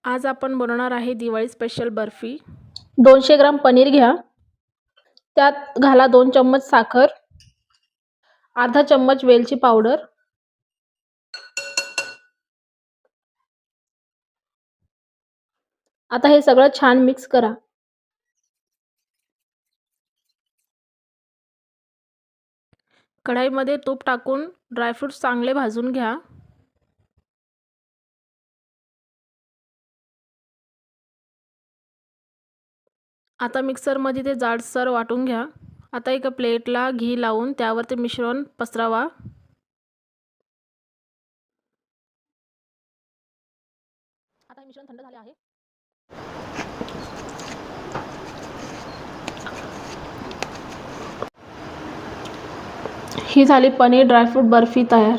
आज आपण बनवणार आहे दिवाळी स्पेशल बर्फी. 200 ग्राम पनीर घ्या. त्यात घाला 2 चम्मच साखर, अर्धा चम्मच वेलची पावडर, आता हे सगळं छान मिक्स करा. कढईमध्ये तूप टाकून ड्रायफ्रुट्स चांगले भाजून घ्या. आता मिक्सरमध्ये ते जाडसर वाटून घ्या. आता एका प्लेटला घी लावून त्यावर ते मिश्रण पसरवा. आता हे मिश्रण थंड झाले आहे. ही झाली पनीर ड्रायफ्रूट बर्फी तयार.